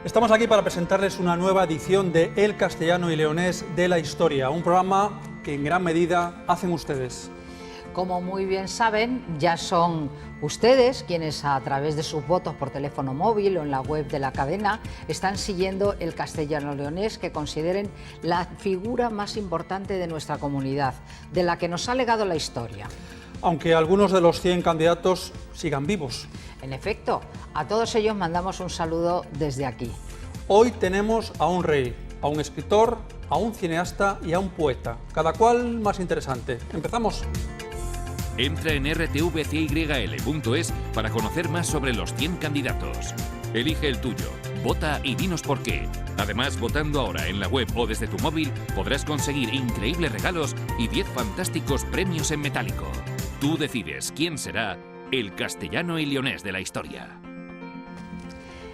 Estamos aquí para presentarles una nueva edición de El Castellano y Leonés de la Historia, un programa que en gran medida hacen ustedes. Como muy bien saben, ya son ustedes quienes a través de sus votos por teléfono móvil o en la web de la cadena están siguiendo el castellano leonés que consideren la figura más importante de nuestra comunidad, de la que nos ha legado la historia. Aunque algunos de los 100 candidatos sigan vivos. En efecto, a todos ellos mandamos un saludo desde aquí. Hoy tenemos a un rey, a un escritor, a un cineasta y a un poeta, cada cual más interesante. ¿Empezamos? Entra en rtvcyl.es para conocer más sobre los 100 candidatos. Elige el tuyo, vota y dinos por qué. Además, votando ahora en la web o desde tu móvil, podrás conseguir increíbles regalos y 10 fantásticos premios en metálico. Tú decides quién será el castellano y leonés de la historia.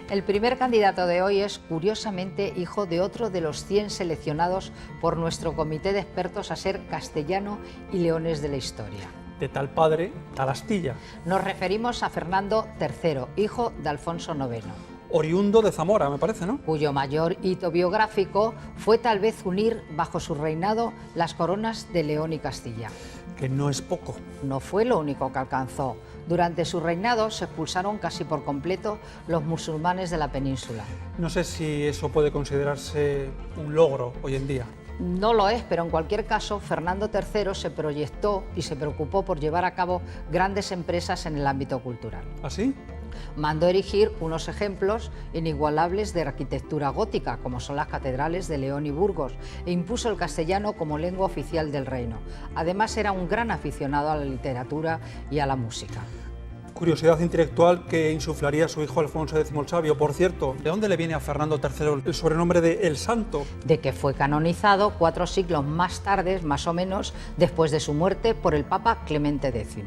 El primer candidato de hoy es, curiosamente, hijo de otro de los 100 seleccionados por nuestro comité de expertos a ser castellano y leonés de la historia. De tal padre, tal astilla. Nos referimos a Fernando III, hijo de Alfonso IX. Oriundo de Zamora, me parece, ¿no? Cuyo mayor hito biográfico fue tal vez unir bajo su reinado las coronas de León y Castilla. Que no es poco. No fue lo único que alcanzó. Durante su reinado se expulsaron casi por completo los musulmanes de la península. No sé si eso puede considerarse un logro hoy en día. No lo es, pero en cualquier caso, Fernando III se proyectó y se preocupó por llevar a cabo grandes empresas en el ámbito cultural. ¿Así? Mandó erigir unos ejemplos inigualables de arquitectura gótica, como son las catedrales de León y Burgos, e impuso el castellano como lengua oficial del reino. Además, era un gran aficionado a la literatura y a la música. Curiosidad intelectual que insuflaría su hijo Alfonso X el Sabio. Por cierto, ¿de dónde le viene a Fernando III el sobrenombre de El Santo? De que fue canonizado 4 siglos más tarde, más o menos, después de su muerte por el Papa Clemente X.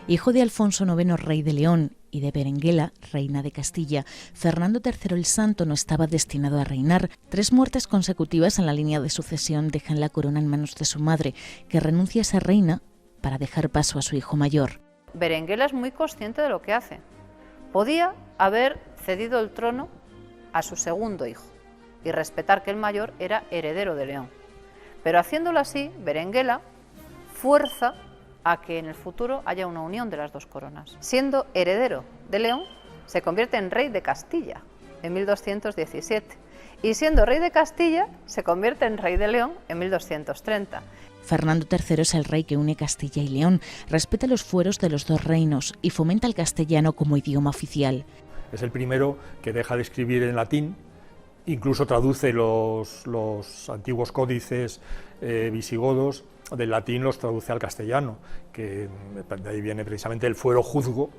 Hijo de Alfonso IX, rey de León, y de Berenguela, reina de Castilla, Fernando III el Santo no estaba destinado a reinar. 3 muertes consecutivas en la línea de sucesión dejan la corona en manos de su madre, que renuncia a ser reina para dejar paso a su hijo mayor. Berenguela es muy consciente de lo que hace. Podía haber cedido el trono a su segundo hijo y respetar que el mayor era heredero de León. Pero haciéndolo así, Berenguela fuerza a que en el futuro haya una unión de las 2 coronas. Siendo heredero de León, se convierte en rey de Castilla en 1217 y siendo rey de Castilla, se convierte en rey de León en 1230. Fernando III es el rey que une Castilla y León, respeta los fueros de los 2 reinos y fomenta el castellano como idioma oficial. Es el primero que deja de escribir en latín, incluso traduce los antiguos códices visigodos del latín, los traduce al castellano, que de ahí viene precisamente el fuero juzgo,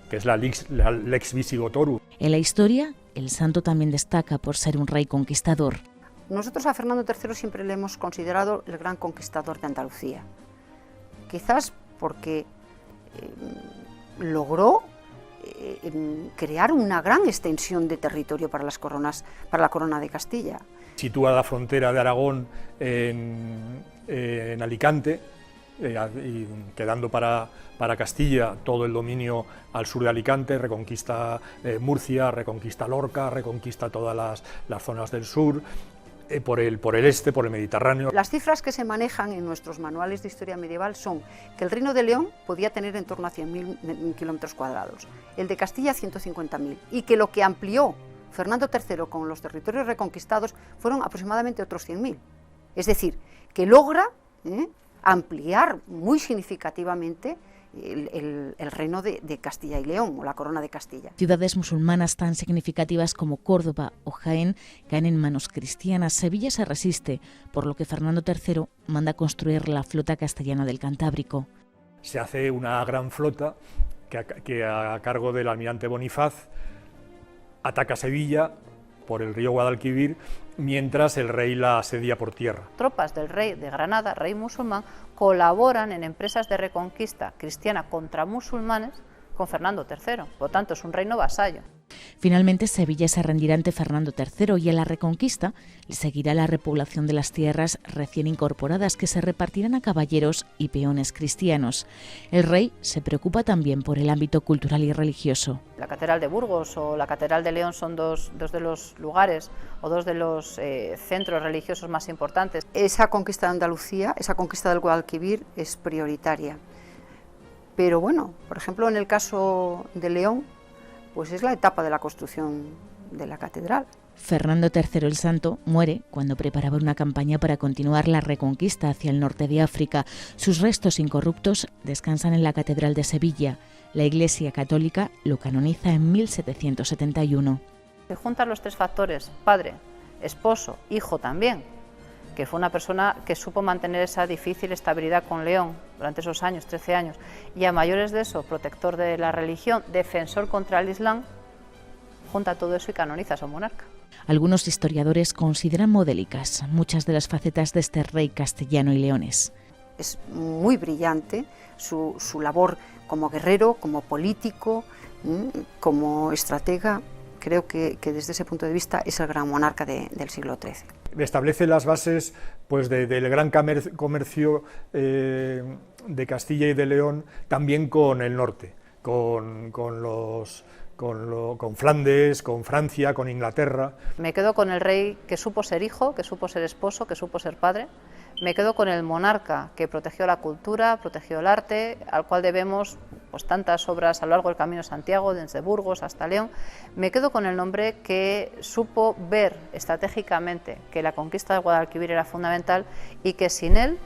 que es la lex visigotorum. En la historia, el santo también destaca por ser un rey conquistador. Nosotros a Fernando III siempre le hemos considerado el gran conquistador de Andalucía, quizás porque logró crear una gran extensión de territorio para la corona de Castilla. Sitúa la frontera de Aragón en Alicante, y quedando para Castilla todo el dominio al sur de Alicante, reconquista Murcia, reconquista Lorca, reconquista todas las zonas del sur, por el este, por el Mediterráneo. Las cifras que se manejan en nuestros manuales de historia medieval son que el Reino de León podía tener en torno a 100.000 kilómetros cuadrados, el de Castilla 150.000, y que lo que amplió Fernando III con los territorios reconquistados fueron aproximadamente otros 100.000. Es decir, que logra ampliar muy significativamente el reino de Castilla y León, o la corona de Castilla. Ciudades musulmanas tan significativas como Córdoba o Jaén caen en manos cristianas. Sevilla se resiste, por lo que Fernando III manda construir la flota castellana del Cantábrico. Se hace una gran flota que a cargo del almirante Bonifaz ataca Sevilla por el río Guadalquivir, mientras el rey la asedia por tierra. Tropas del rey de Granada, rey musulmán, colaboran en empresas de reconquista cristiana contra musulmanes con Fernando III, por lo tanto es un reino vasallo. Finalmente, Sevilla se rendirá ante Fernando III y a la Reconquista le seguirá la repoblación de las tierras recién incorporadas que se repartirán a caballeros y peones cristianos. El rey se preocupa también por el ámbito cultural y religioso. La Catedral de Burgos o la Catedral de León son dos de los lugares o dos de los centros religiosos más importantes. Esa conquista de Andalucía, esa conquista del Guadalquivir es prioritaria. Pero bueno, por ejemplo, en el caso de León, pues es la etapa de la construcción de la catedral. Fernando III el Santo muere cuando preparaba una campaña para continuar la reconquista hacia el norte de África. Sus restos incorruptos descansan en la Catedral de Sevilla. La Iglesia Católica lo canoniza en 1771. Se juntan los tres factores: padre, esposo, hijo también, que fue una persona que supo mantener esa difícil estabilidad con León durante esos años, 13 años, y a mayores de eso, protector de la religión, defensor contra el Islam, junta todo eso y canoniza a su monarca. Algunos historiadores consideran modélicas muchas de las facetas de este rey castellano y leonés. Es muy brillante su labor como guerrero, como político, como estratega. Creo que desde ese punto de vista es el gran monarca del siglo XIII. Establece las bases pues, del gran comercio de Castilla y de León, también con el norte, con Flandes, con Francia, con Inglaterra. Me quedo con el rey que supo ser hijo, que supo ser esposo, que supo ser padre. Me quedo con el monarca que protegió la cultura, protegió el arte, al cual debemos pues tantas obras a lo largo del Camino de Santiago, desde Burgos hasta León. Me quedo con el nombre que supo ver estratégicamente que la conquista de Guadalquivir era fundamental y que sin él,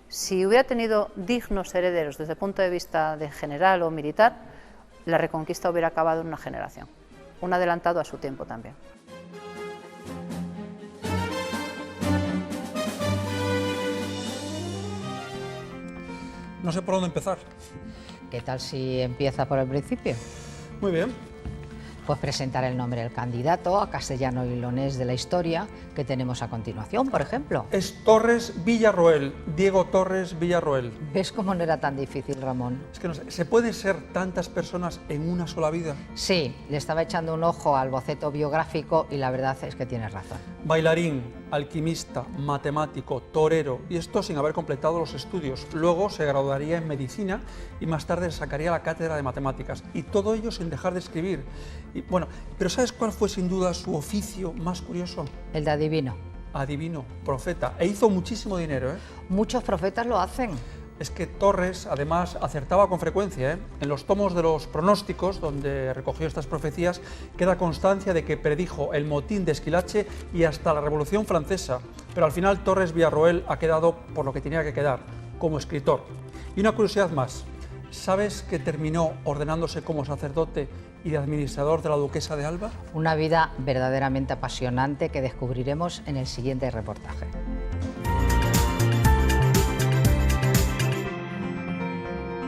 si hubiera tenido dignos herederos desde el punto de vista de general o militar, la reconquista hubiera acabado en una generación, un adelantado a su tiempo también. No sé por dónde empezar. ¿Qué tal si empieza por el principio? Muy bien. Pues presentar el nombre del candidato a castellano y leonés de la historia que tenemos a continuación, por ejemplo. Es Torres Villarroel, Diego Torres Villarroel. ¿Ves cómo no era tan difícil, Ramón? Es que no sé, ¿se puede ser tantas personas en una sola vida? Sí, le estaba echando un ojo al boceto biográfico y la verdad es que tienes razón. Bailarín, alquimista, matemático, torero, y esto sin haber completado los estudios. Luego se graduaría en medicina y más tarde sacaría la cátedra de matemáticas. Y todo ello sin dejar de escribir. Y, bueno, pero ¿sabes cuál fue sin duda su oficio más curioso? El de adivino. Adivino, profeta. E hizo muchísimo dinero, ¿eh? Muchos profetas lo hacen. Es que Torres, además, acertaba con frecuencia, ¿eh? En los tomos de los pronósticos, donde recogió estas profecías, queda constancia de que predijo el motín de Esquilache y hasta la Revolución Francesa. Pero al final Torres Villarroel ha quedado por lo que tenía que quedar, como escritor. Y una curiosidad más, ¿sabes que terminó ordenándose como sacerdote y de administrador de la duquesa de Alba? Una vida verdaderamente apasionante que descubriremos en el siguiente reportaje.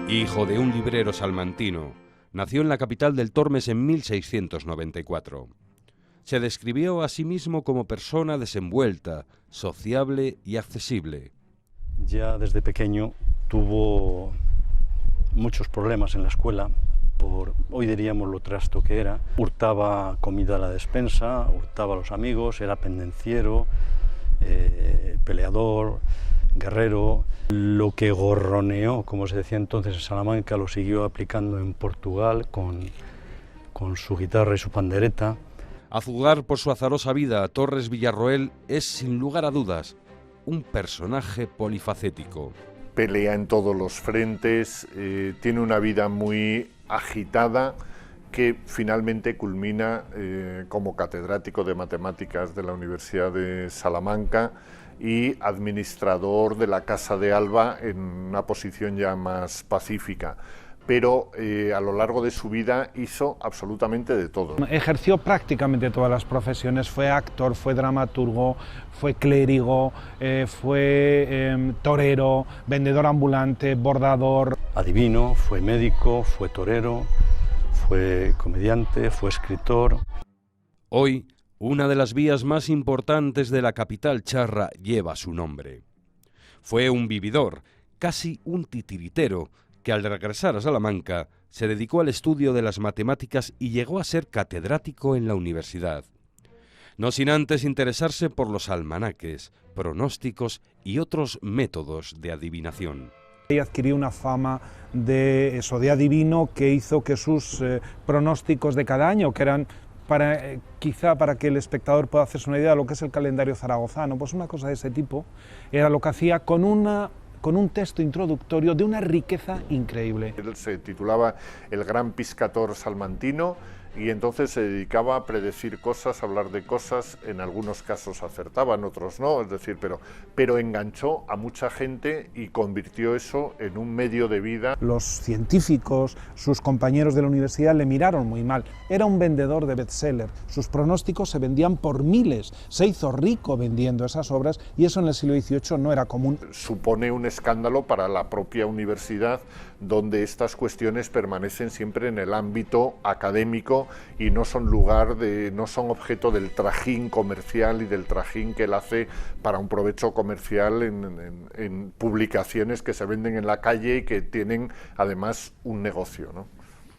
Hijo de un librero salmantino, nació en la capital del Tormes en 1694. Se describió a sí mismo como persona desenvuelta, sociable y accesible. Ya desde pequeño tuvo muchos problemas en la escuela, hoy diríamos lo trasto que era. Hurtaba comida a la despensa, hurtaba a los amigos, era pendenciero, peleador, guerrero. Lo que gorroneó, como se decía entonces en Salamanca, lo siguió aplicando en Portugal con su guitarra y su pandereta. A juzgar por su azarosa vida, Torres Villarroel es, sin lugar a dudas, un personaje polifacético. Pelea en todos los frentes, tiene una vida muy agitada que finalmente culmina como catedrático de matemáticas de la Universidad de Salamanca y administrador de la Casa de Alba en una posición ya más pacífica. Pero a lo largo de su vida hizo absolutamente de todo. Ejerció prácticamente todas las profesiones, fue actor, fue dramaturgo, fue clérigo, fue torero, vendedor ambulante, bordador. Adivino, fue médico, fue torero, fue comediante, fue escritor. Hoy, una de las vías más importantes de la capital charra lleva su nombre. Fue un vividor, casi un titiritero, que al regresar a Salamanca se dedicó al estudio de las matemáticas y llegó a ser catedrático en la universidad. No sin antes interesarse por los almanaques, pronósticos y otros métodos de adivinación. Y adquirió una fama de adivino que hizo que sus pronósticos de cada año, que eran quizá para que el espectador pueda hacerse una idea de lo que es el calendario zaragozano, pues una cosa de ese tipo, era lo que hacía con un texto introductorio de una riqueza increíble. Él se titulaba El Gran Piscator Salmantino y entonces se dedicaba a predecir cosas, a hablar de cosas, en algunos casos acertaban, otros no, es decir, pero enganchó a mucha gente y convirtió eso en un medio de vida. Los científicos, sus compañeros de la universidad le miraron muy mal. Era un vendedor de bestseller, sus pronósticos se vendían por miles, se hizo rico vendiendo esas obras y eso en el siglo XVIII no era común. Supone un escándalo para la propia universidad, donde estas cuestiones permanecen siempre en el ámbito académico y no son no son objeto del trajín comercial y del trajín que él hace para un provecho comercial en publicaciones que se venden en la calle y que tienen además un negocio, ¿no?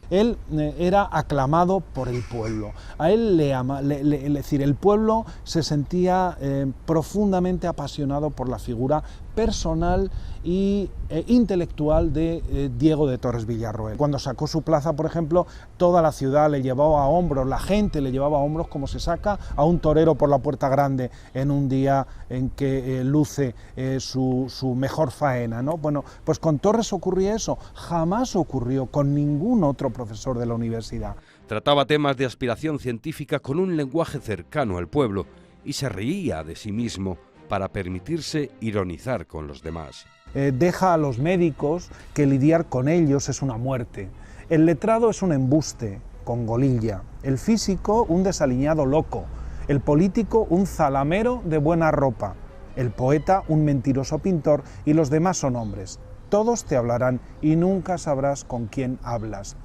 Él era aclamado por el pueblo. A él es decir, el pueblo se sentía profundamente apasionado por la figura personal e intelectual de Diego de Torres Villarroel. Cuando sacó su plaza, por ejemplo, toda la ciudad le llevaba a hombros, la gente le llevaba a hombros como se saca a un torero por la Puerta Grande en un día en que luce su mejor faena, ¿no? Bueno, pues con Torres ocurría eso, jamás ocurrió con ningún otro profesor de la universidad. Trataba temas de aspiración científica con un lenguaje cercano al pueblo y se reía de sí mismo para permitirse ironizar con los demás. Deja a los médicos que lidiar con ellos es una muerte. El letrado es un embuste, con golilla. El físico, un desaliñado loco. El político, un zalamero de buena ropa. El poeta, un mentiroso pintor, y los demás son hombres. Todos te hablarán y nunca sabrás con quién hablas.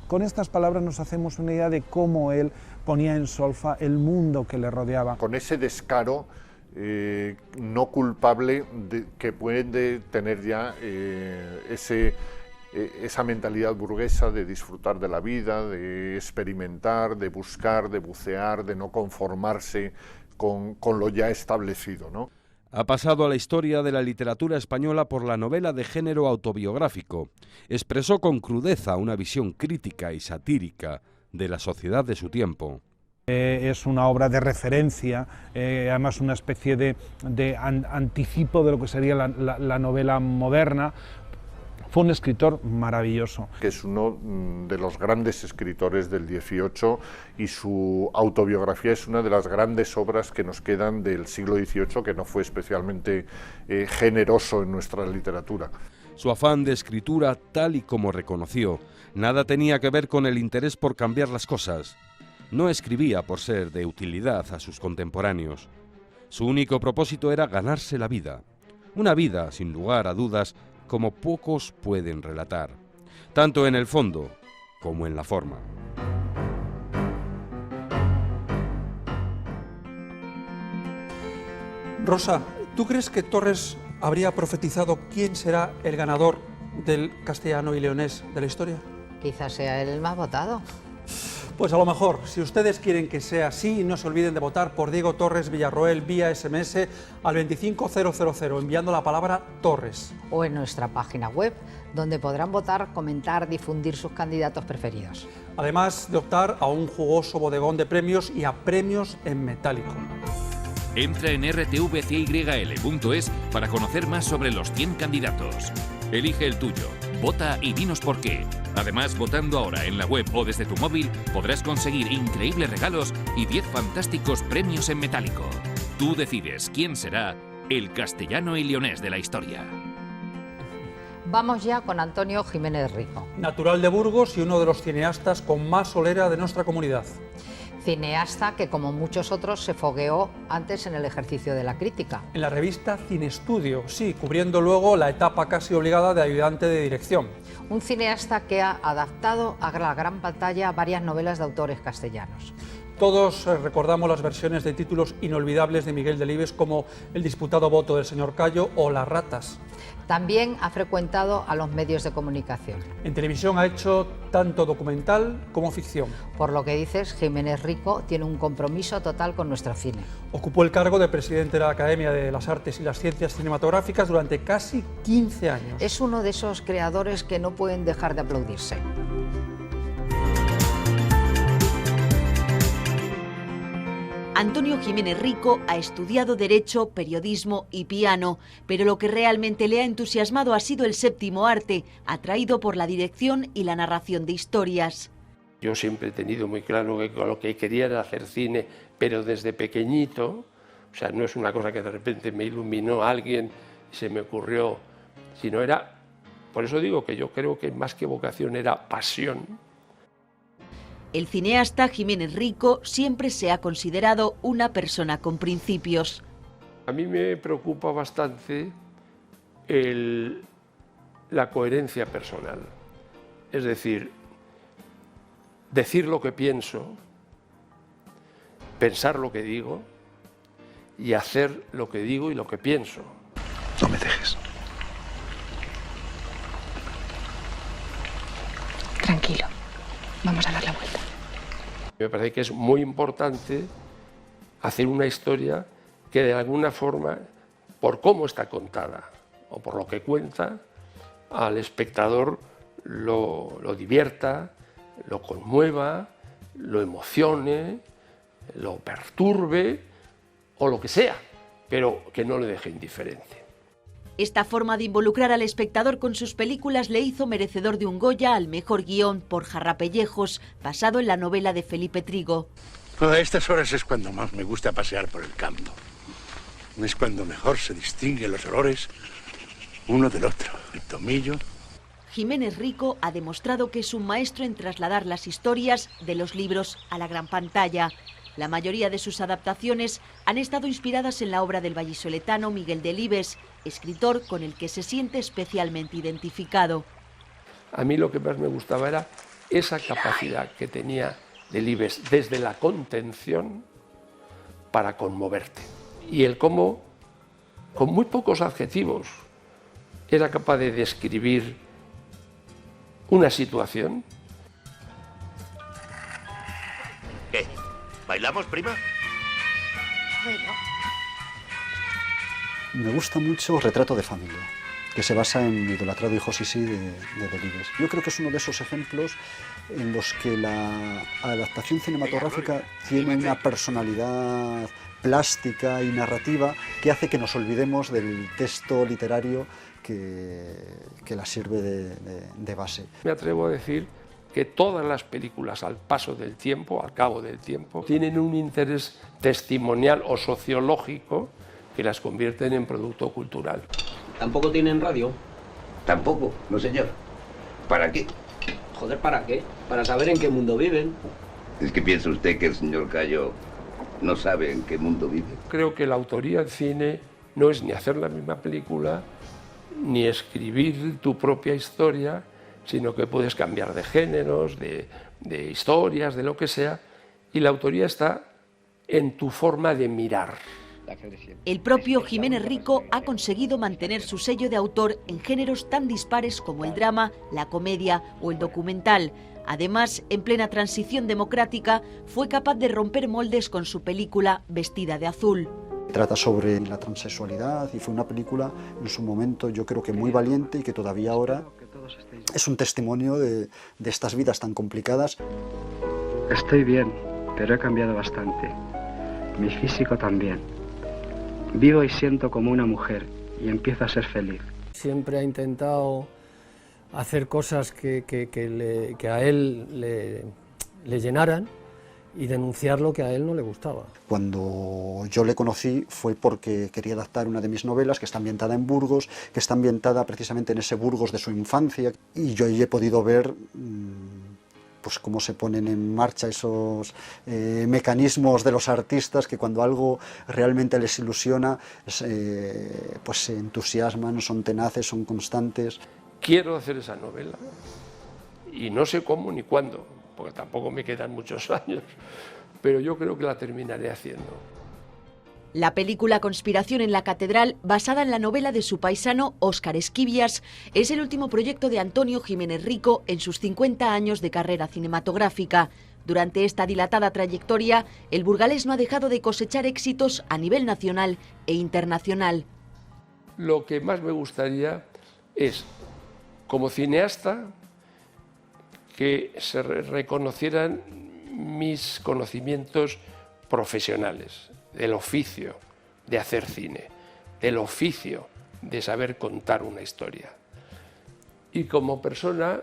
Con estas palabras nos hacemos una idea de cómo él ponía en solfa el mundo que le rodeaba. Con ese descaro no culpable que puede tener ya esa mentalidad burguesa de disfrutar de la vida, de experimentar, de buscar, de bucear, de no conformarse con lo ya establecido, ¿no? Ha pasado a la historia de la literatura española por la novela de género autobiográfico. Expresó con crudeza una visión crítica y satírica de la sociedad de su tiempo. Es una obra de referencia, además una especie de anticipo de lo que sería la novela moderna. Fue un escritor maravilloso. Que es uno de los grandes escritores del XVIII y su autobiografía es una de las grandes obras que nos quedan del siglo XVIII, que no fue especialmente generoso en nuestra literatura. Su afán de escritura, tal y como reconoció, nada tenía que ver con el interés por cambiar las cosas. No escribía por ser de utilidad a sus contemporáneos. Su único propósito era ganarse la vida. Una vida, sin lugar a dudas, como pocos pueden relatar, tanto en el fondo como en la forma. Rosa, ¿tú crees que Torres habría profetizado quién será el ganador del castellano y leonés de la historia? Quizás sea el más votado. Pues a lo mejor, si ustedes quieren que sea así, no se olviden de votar por Diego Torres Villarroel vía SMS al 25000, enviando la palabra Torres. O en nuestra página web, donde podrán votar, comentar, difundir sus candidatos preferidos. Además de optar a un jugoso bodegón de premios y a premios en metálico. Entra en rtvcyl.es para conocer más sobre los 100 candidatos. Elige el tuyo, vota y dinos por qué. Además, votando ahora en la web o desde tu móvil, podrás conseguir increíbles regalos y 10 fantásticos premios en metálico. Tú decides quién será el castellano y leonés de la historia. Vamos ya con Antonio Jiménez Rico. Natural de Burgos y uno de los cineastas con más solera de nuestra comunidad. Cineasta que, como muchos otros, se fogueó antes en el ejercicio de la crítica. En la revista Cine Estudio, sí, cubriendo luego la etapa casi obligada de ayudante de dirección. Un cineasta que ha adaptado a la gran pantalla varias novelas de autores castellanos. Todos recordamos las versiones de títulos inolvidables de Miguel Delibes como El disputado voto del señor Cayo o Las ratas. También ha frecuentado a los medios de comunicación. En televisión ha hecho tanto documental como ficción. Por lo que dices, Jiménez Rico tiene un compromiso total con nuestro cine. Ocupó el cargo de presidente de la Academia de las Artes y las Ciencias Cinematográficas durante casi 15 años. Es uno de esos creadores que no pueden dejar de aplaudirse. Antonio Jiménez Rico ha estudiado Derecho, Periodismo y piano, pero lo que realmente le ha entusiasmado ha sido el séptimo arte, atraído por la dirección y la narración de historias. Yo siempre he tenido muy claro que lo que quería era hacer cine, pero desde pequeñito, o sea, no es una cosa que de repente me iluminó alguien y se me ocurrió, sino era, por eso digo que yo creo que más que vocación era pasión. El cineasta Jiménez Rico siempre se ha considerado una persona con principios. A mí me preocupa bastante la coherencia personal. Es decir, decir lo que pienso, pensar lo que digo y hacer lo que digo y lo que pienso. No me dejes. Tranquilo, vamos a dar la vuelta. Me parece que es muy importante hacer una historia que de alguna forma, por cómo está contada o por lo que cuenta, al espectador lo divierta, lo conmueva, lo emocione, lo perturbe o lo que sea, pero que no le deje indiferente. Esta forma de involucrar al espectador con sus películas le hizo merecedor de un Goya al mejor guión por Jarrapellejos, basado en la novela de Felipe Trigo. A estas horas es cuando más me gusta pasear por el campo. Es cuando mejor se distinguen los olores uno del otro. El tomillo. Jiménez Rico ha demostrado que es un maestro en trasladar las historias de los libros a la gran pantalla. La mayoría de sus adaptaciones han estado inspiradas en la obra del vallisoletano Miguel Delibes, escritor con el que se siente especialmente identificado. A mí lo que más me gustaba era esa capacidad que tenía Delibes desde la contención para conmoverte. Y el cómo, con muy pocos adjetivos, era capaz de describir una situación. ¿Qué? ¿Bailamos, prima? Bueno. Me gusta mucho Retrato de familia, que se basa en mi idolatrado hijo Sisi de Delibes. Yo creo que es uno de esos ejemplos en los que la adaptación cinematográfica tiene una personalidad plástica y narrativa que hace que nos olvidemos del texto literario que la sirve de base. Me atrevo a decir que todas las películas al paso del tiempo, al cabo del tiempo, tienen un interés testimonial o sociológico que las convierten en producto cultural. ¿Tampoco tienen radio? Tampoco, no señor. ¿Para qué? Joder, ¿para qué? Para saber en qué mundo viven. ¿Es que piensa usted que el señor Cayo no sabe en qué mundo vive? Creo que la autoría del cine no es ni hacer la misma película, ni escribir tu propia historia, sino que puedes cambiar de géneros, de historias, de lo que sea, y la autoría está en tu forma de mirar. El propio Jiménez Rico ha conseguido mantener su sello de autor en géneros tan dispares como el drama, la comedia o el documental. Además, en plena transición democrática, fue capaz de romper moldes con su película Vestida de azul. Trata sobre la transexualidad y fue una película en su momento yo creo que muy valiente y que todavía ahora es un testimonio de estas vidas tan complicadas. Estoy bien, pero he cambiado bastante. Mi físico también. Vivo y siento como una mujer y empiezo a ser feliz. Siempre ha intentado hacer cosas que a él le llenaran y denunciar lo que a él no le gustaba. Cuando yo le conocí fue porque quería adaptar una de mis novelas que está ambientada en Burgos, que está ambientada precisamente en ese Burgos de su infancia, y yo ahí he podido ver pues cómo se ponen en marcha esos mecanismos de los artistas que cuando algo realmente les ilusiona pues se entusiasman, son tenaces, son constantes. Quiero hacer esa novela y no sé cómo ni cuándo, porque tampoco me quedan muchos años, pero yo creo que la terminaré haciendo. La película Conspiración en la Catedral, basada en la novela de su paisano Óscar Esquivias, es el último proyecto de Antonio Jiménez Rico en sus 50 años de carrera cinematográfica. Durante esta dilatada trayectoria, el burgalés no ha dejado de cosechar éxitos a nivel nacional e internacional. Lo que más me gustaría es, como cineasta, que se reconocieran mis conocimientos profesionales, del oficio de hacer cine, del oficio de saber contar una historia. Y como persona,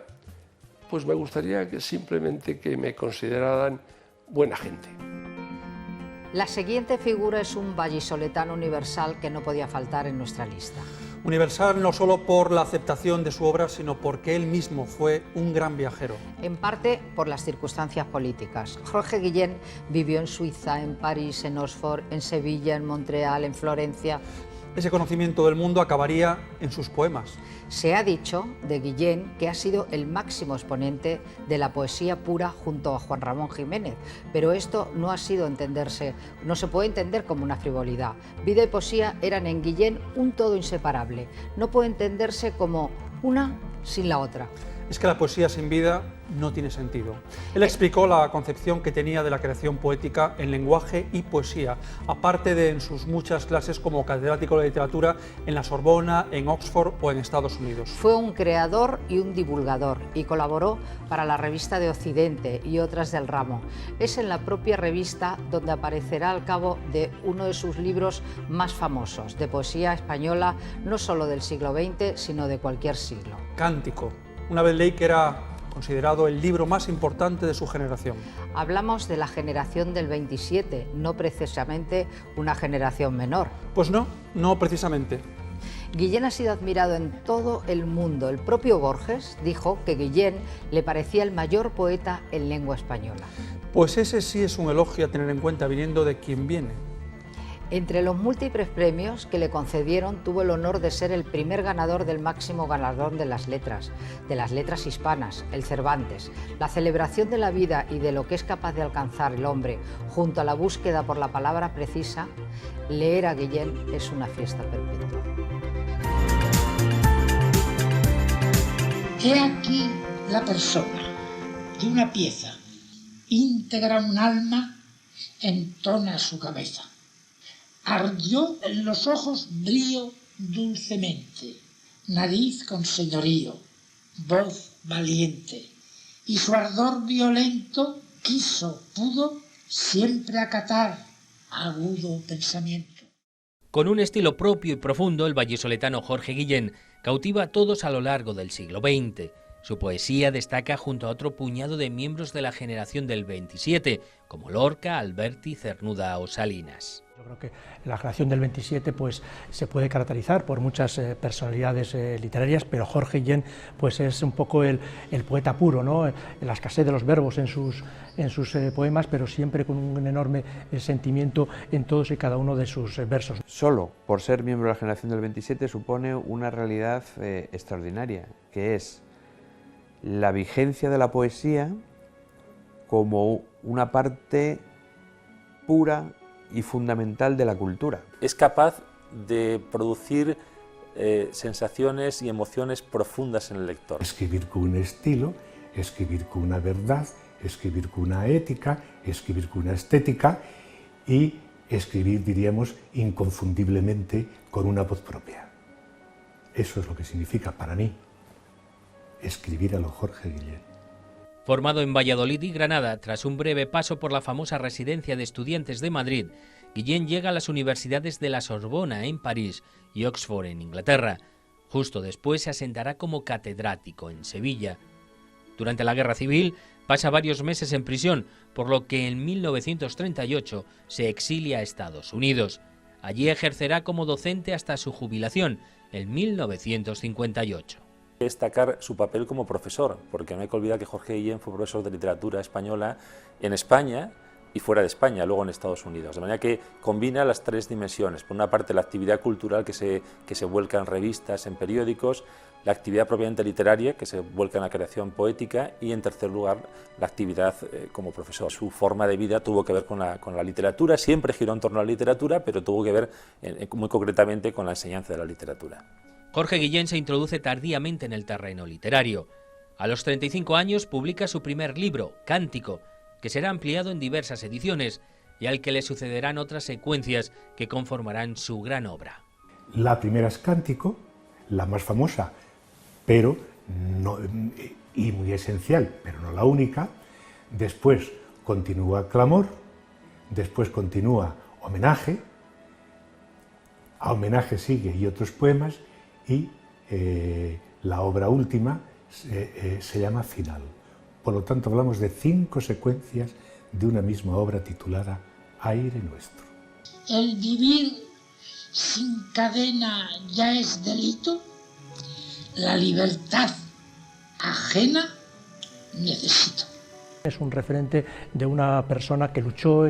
pues me gustaría que simplemente que me consideraran buena gente. La siguiente figura es un vallisoletano universal que no podía faltar en nuestra lista. Universal no solo por la aceptación de su obra, sino porque él mismo fue un gran viajero. En parte por las circunstancias políticas. Jorge Guillén vivió en Suiza, en París, en Oxford, en Sevilla, en Montreal, en Florencia. Ese conocimiento del mundo acabaría en sus poemas. Se ha dicho de Guillén que ha sido el máximo exponente de la poesía pura junto a Juan Ramón Jiménez, pero esto no ha sido entenderse, no se puede entender como una frivolidad. Vida y poesía eran en Guillén un todo inseparable, no puede entenderse como una sin la otra. Es que la poesía sin vida no tiene sentido. Él explicó la concepción que tenía de la creación poética en lenguaje y poesía, aparte de en sus muchas clases como catedrático de literatura en la Sorbona, en Oxford o en Estados Unidos. Fue un creador y un divulgador y colaboró para la revista de Occidente y otras del ramo. Es en la propia revista donde aparecerá al cabo de uno de sus libros más famosos, de poesía española, no solo del siglo XX, sino de cualquier siglo. Cántico. Una vez leí que era considerado el libro más importante de su generación. Hablamos de la generación del 27, no precisamente una generación menor. Pues no precisamente. Guillén ha sido admirado en todo el mundo. El propio Borges dijo que Guillén le parecía el mayor poeta en lengua española. Pues ese sí es un elogio a tener en cuenta viniendo de quien viene. Entre los múltiples premios que le concedieron, tuvo el honor de ser el primer ganador del máximo galardón de las letras hispanas, el Cervantes. La celebración de la vida y de lo que es capaz de alcanzar el hombre, junto a la búsqueda por la palabra precisa, leer a Guillén es una fiesta perpetua. He aquí la persona de una pieza, íntegra un alma, entona su cabeza. Ardió en los ojos brío dulcemente, nariz con señorío, voz valiente, y su ardor violento pudo siempre acatar agudo pensamiento. Con un estilo propio y profundo, el vallisoletano Jorge Guillén cautiva a todos a lo largo del siglo XX. Su poesía destaca junto a otro puñado de miembros de la generación del 27, como Lorca, Alberti, Cernuda o Salinas. Yo creo que la generación del 27 pues, se puede caracterizar por muchas personalidades literarias, pero Jorge Guillén pues, es un poco el poeta puro, ¿no? La escasez de los verbos en sus poemas, pero siempre con un enorme sentimiento en todos y cada uno de sus versos. Solo por ser miembro de la generación del 27 supone una realidad extraordinaria, que es la vigencia de la poesía como una parte pura y fundamental de la cultura. Es capaz de producir sensaciones y emociones profundas en el lector. Escribir con un estilo, escribir con una verdad, escribir con una ética, escribir con una estética y escribir, diríamos, inconfundiblemente con una voz propia. Eso es lo que significa para mí escribir a lo Jorge Guillén. Formado en Valladolid y Granada, tras un breve paso por la famosa residencia de estudiantes de Madrid, Guillén llega a las universidades de la Sorbona en París y Oxford en Inglaterra. Justo después se asentará como catedrático en Sevilla. Durante la Guerra Civil pasa varios meses en prisión, por lo que en 1938 se exilia a Estados Unidos. Allí ejercerá como docente hasta su jubilación, en 1958. Destacar su papel como profesor, porque no hay que olvidar que Jorge Guillén fue profesor de literatura española en España y fuera de España, luego en Estados Unidos, de manera que combina las tres dimensiones. Por una parte, la actividad cultural que se vuelca en revistas, en periódicos, la actividad propiamente literaria, que se vuelca en la creación poética, y en tercer lugar la actividad como profesor. Su forma de vida tuvo que ver con la literatura, siempre giró en torno a la literatura, pero tuvo que ver muy concretamente con la enseñanza de la literatura. Jorge Guillén se introduce tardíamente en el terreno literario. A los 35 años publica su primer libro, Cántico, que será ampliado en diversas ediciones y al que le sucederán otras secuencias que conformarán su gran obra. La primera es Cántico, la más famosa, pero no, y muy esencial, pero no la única. Después continúa Clamor, después continúa Homenaje, a Homenaje sigue y otros poemas, y la obra última se llama Final. Por lo tanto, hablamos de 5 secuencias de una misma obra titulada Aire Nuestro. ¿El vivir sin cadena ya es delito? La libertad ajena necesito. Es un referente de una persona que luchó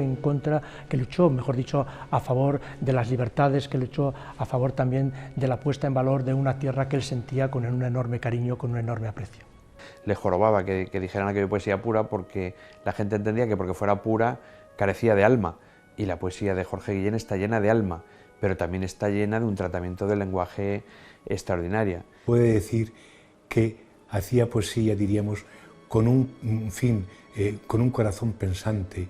mejor dicho, a favor de las libertades, que luchó a favor también de la puesta en valor de una tierra que él sentía con un enorme cariño, con un enorme aprecio. Le jorobaba que dijeran aquello de poesía pura, porque la gente entendía que porque fuera pura carecía de alma, y la poesía de Jorge Guillén está llena de alma, pero también está llena de un tratamiento del lenguaje extraordinaria. Puede decir que hacía poesía, diríamos, con un fin, con un corazón pensante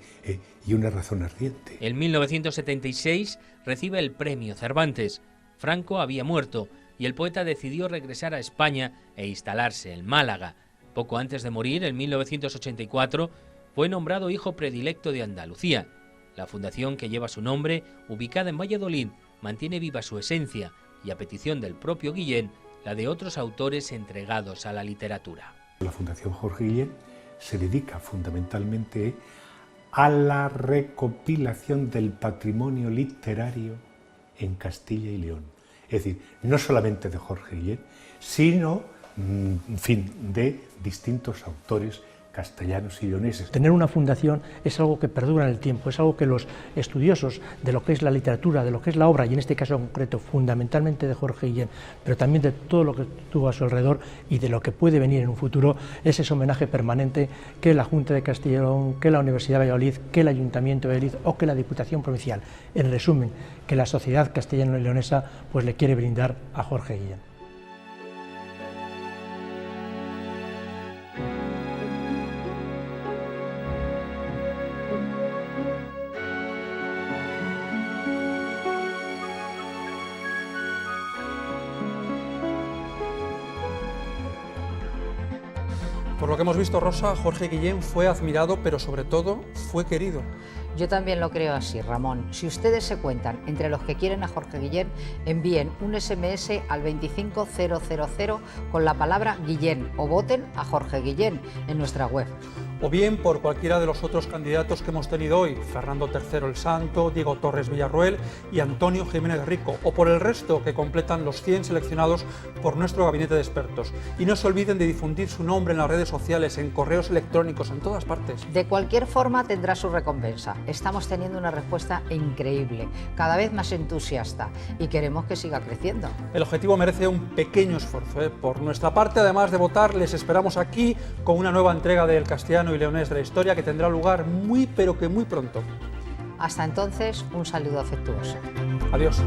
y una razón ardiente. En 1976 recibe el premio Cervantes. Franco había muerto y el poeta decidió regresar a España e instalarse en Málaga. Poco antes de morir, en 1984, fue nombrado hijo predilecto de Andalucía. La fundación que lleva su nombre, ubicada en Valladolid, mantiene viva su esencia y, a petición del propio Guillén, la de otros autores entregados a la literatura. La Fundación Jorge Guillén se dedica fundamentalmente a la recopilación del patrimonio literario en Castilla y León. Es decir, no solamente de Jorge Guillén, sino, en fin, de distintos autores castellanos y leoneses. Tener una fundación es algo que perdura en el tiempo, es algo que los estudiosos de lo que es la literatura, de lo que es la obra, y en este caso concreto fundamentalmente de Jorge Guillén, pero también de todo lo que tuvo a su alrededor y de lo que puede venir en un futuro, es ese homenaje permanente que la Junta de Castilla y León, que la Universidad de Valladolid, que el Ayuntamiento de Valladolid o que la Diputación Provincial, en resumen, que la sociedad castellano y leonesa pues le quiere brindar a Jorge Guillén. Por lo que hemos visto, Rosa, Jorge Guillén fue admirado, pero sobre todo fue querido. Yo también lo creo así, Ramón. Si ustedes se cuentan entre los que quieren a Jorge Guillén, envíen un SMS al 25000 con la palabra Guillén o voten a Jorge Guillén en nuestra web. O bien por cualquiera de los otros candidatos que hemos tenido hoy, Fernando III el Santo, Diego Torres Villarroel y Antonio Jiménez Rico, o por el resto que completan los 100 seleccionados por nuestro gabinete de expertos. Y no se olviden de difundir su nombre en las redes sociales, en correos electrónicos, en todas partes. De cualquier forma tendrá su recompensa. Estamos teniendo una respuesta increíble, cada vez más entusiasta, y queremos que siga creciendo. El objetivo merece un pequeño esfuerzo. Por nuestra parte, además de votar, les esperamos aquí con una nueva entrega del Castellano y Leonés de la Historia que tendrá lugar muy pero que muy pronto. Hasta entonces, un saludo afectuoso. Adiós.